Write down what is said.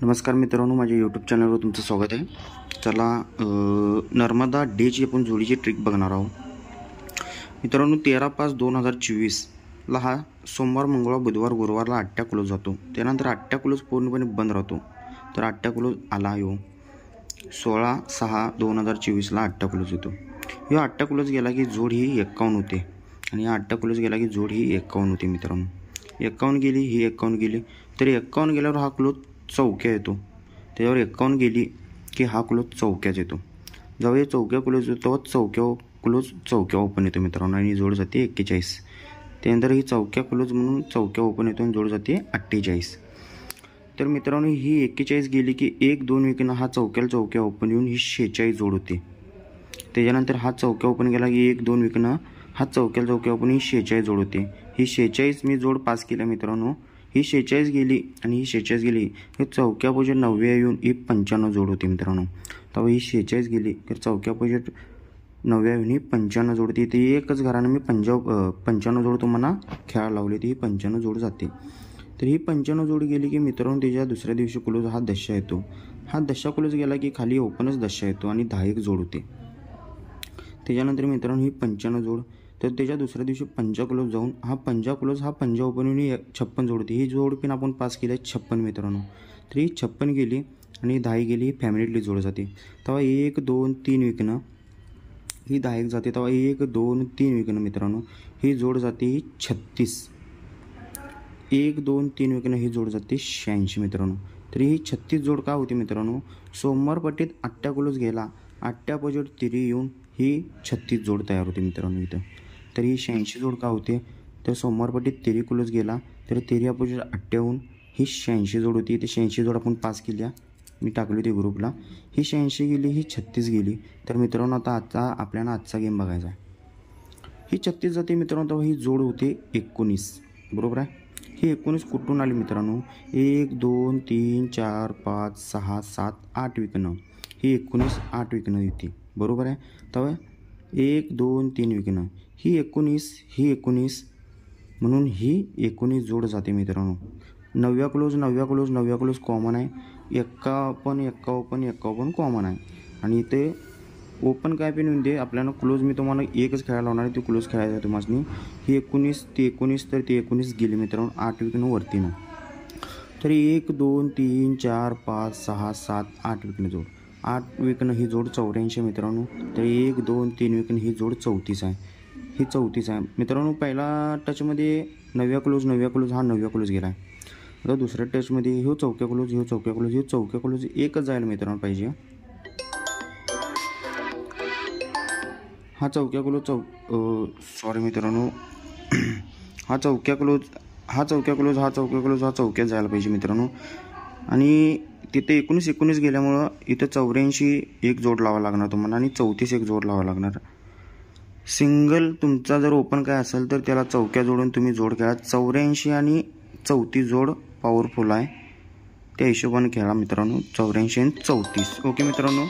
नमस्कार मित्रांनो, माझ्या यूट्यूब चॅनलवर तुमचं स्वागत आहे। चला नर्मदा डेची आपण जोडीची ट्रिक बघणार आहोत मित्रांनो। 13/5/2024 ला हा सोमवार, मंगळवार, बुधवार, गुरुवारला आट्या क्लोज जातो। त्यानंतर आट्या क्लोज पूर्णपणे बंद राहतो। तर आट्या क्लोज आला यो 16/6/2024 ला आट्या क्लोज येतो। ह्यो आट्या क्लोज गेला की जोड ही 51 होते आणि आट्या क्लोज गेला की जोड ही 51 होते मित्रांनो। 51 गेली ही 51 गेली, तर 51 गेल्यावर हा क्लोज चौक्या येतो। त्याच्यावर 51 गेली की हा क्लोज चौक्याच येतो। जेव्हा हे चौक्या क्लोज येतो तेव्हा चौक्या ओपन येतो मित्रांनो आणि जोड जाते 41। त्यानंतर ही चौक्या क्लोज म्हणून चौक्या ओपन येतो आणि जोड जाते 48। तर मित्रांनो ही 41 गेली की 1-2 विकनं हा चौक्या ओपन येऊन ही 46 जोड होते। त्याच्यानंतर हा चौक्या ओपन गेला की 1-2 विकनं हा चौक्या ओपन ही 46 जोड होते। ही 46 मी जोड पास केला मित्रांनो। ही 46 गेली आणि ही 46 गेली, हे चौक्या पोजिट 90 येऊन ही 95 जोड होती मित्रांनो। तेव्हा ही 46 गेली तर चौक्या पोजिट 90 येऊन ही 95 जोड होती। ती एकच घरानं मी 95 जोड तुम्हाला खेळायला लावली, ती 95 जोड जाते। तर ही 95 जोड गेली की मित्रांनो त्याच्या दुसऱ्या दिवशी क्लोज हा दशा येतो। हा दशा क्लोज गेला की खाली ओपनच दशा येतो आणि 10 जोड होते। त्याच्यानंतर मित्रांनो ही 95 जोड, तर त्याच्या दुसऱ्या दिवशी पंजा क्लोज जाऊन हा पंजा क्लोज हा पंजा ओपन येऊन 56 जोड होती। ही जोड पण आपण पास केली 56 मित्रांनो। तर ही 56 गेली आणि 10 गेली, ही फॅमिलीतली जोड जाते। तेव्हा 1-2-3 विकनं ही 10 जाते। तेव्हा 1-2-3 विकनं मित्रांनो ही जोड जाते ही 36। 1-2-3 विकनं ही जोड जाते 86 मित्रांनो। तर ही 36 जोड का होती मित्रांनो? सोमवार पट्टीत आट्या क्लोज गेला, आट्या पोजिट तिरी येऊन ही 36 जोड तयार होते मित्रांनो इथं। तर ही 86 जोड का होते? तर सोमवार पट्टीत तिरी क्लोज गेला तर तिरी अपोजिट आट्याहून ही 86 जोड होती। ते 86 जोड आपण पास केल्या, मी टाकली होती ग्रुपला। ही 86 गेली, ही 36 गेली। तर मित्रांनो आता आपल्याला आजचा गेम बघायचा आहे। ही 36 जाते मित्रांनो, तेव्हा ही जोड होते 19, बरोबर आहे। ही 19 कुठून आली मित्रांनो? 1-2-3-4-5-6-7-8 विकनं ही 19 8 विकनं येते, बरोबर आहे। तेव्हा 1-2-3 विकनं ही 19 म्हणून ही 19 जोड जाते मित्रांनो। 9व्या क्लोज कॉमन आहे। 51 कॉमन आहे आणि इथे ओपन काय पण येऊन दे, आपल्याला क्लोज मी तुम्हाला एकच खेळायला लावणार आहे, ती क्लोज खेळायचं आहे तुम्हाला। ही 19 तर ती 19 गेली मित्रांनो 8 विकनं वरतीनं। तर 1-2-3-4-5-6-7-8 विकनं जोड, 8 विकनं ही जोड 84 मित्रांनो। तर 1-2-3 विकनं ही जोड 34 आहे, ही 34 आहे मित्रांनो। पहिला टचमध्ये 9व्या क्लोज हा 9व्या क्लोज गेला आहे। आता दुसऱ्या टचमध्ये ह्यो चौक्या क्लोज एकच जायला मित्रांनो पाहिजे। हा चौक्या क्लोज सॉरी मित्रांनो हा चौक्या क्लोज जायला पाहिजे मित्रांनो। आणि तिथे 19 गेल्यामुळं इथं 84 एक जोड लावा लागणार तुम्हाला आणि 34 एक जोड लावा लागणार। सिंगल तुमचा जर ओपन काय असेल तर त्याला चौक्या जोडून तुम्ही जोड खेळा। 84 आणि 34 जोड पॉवरफुल आहे, त्या हिशोबाने खेळा मित्रांनो। 84 आणि 34 ओके मित्रांनो।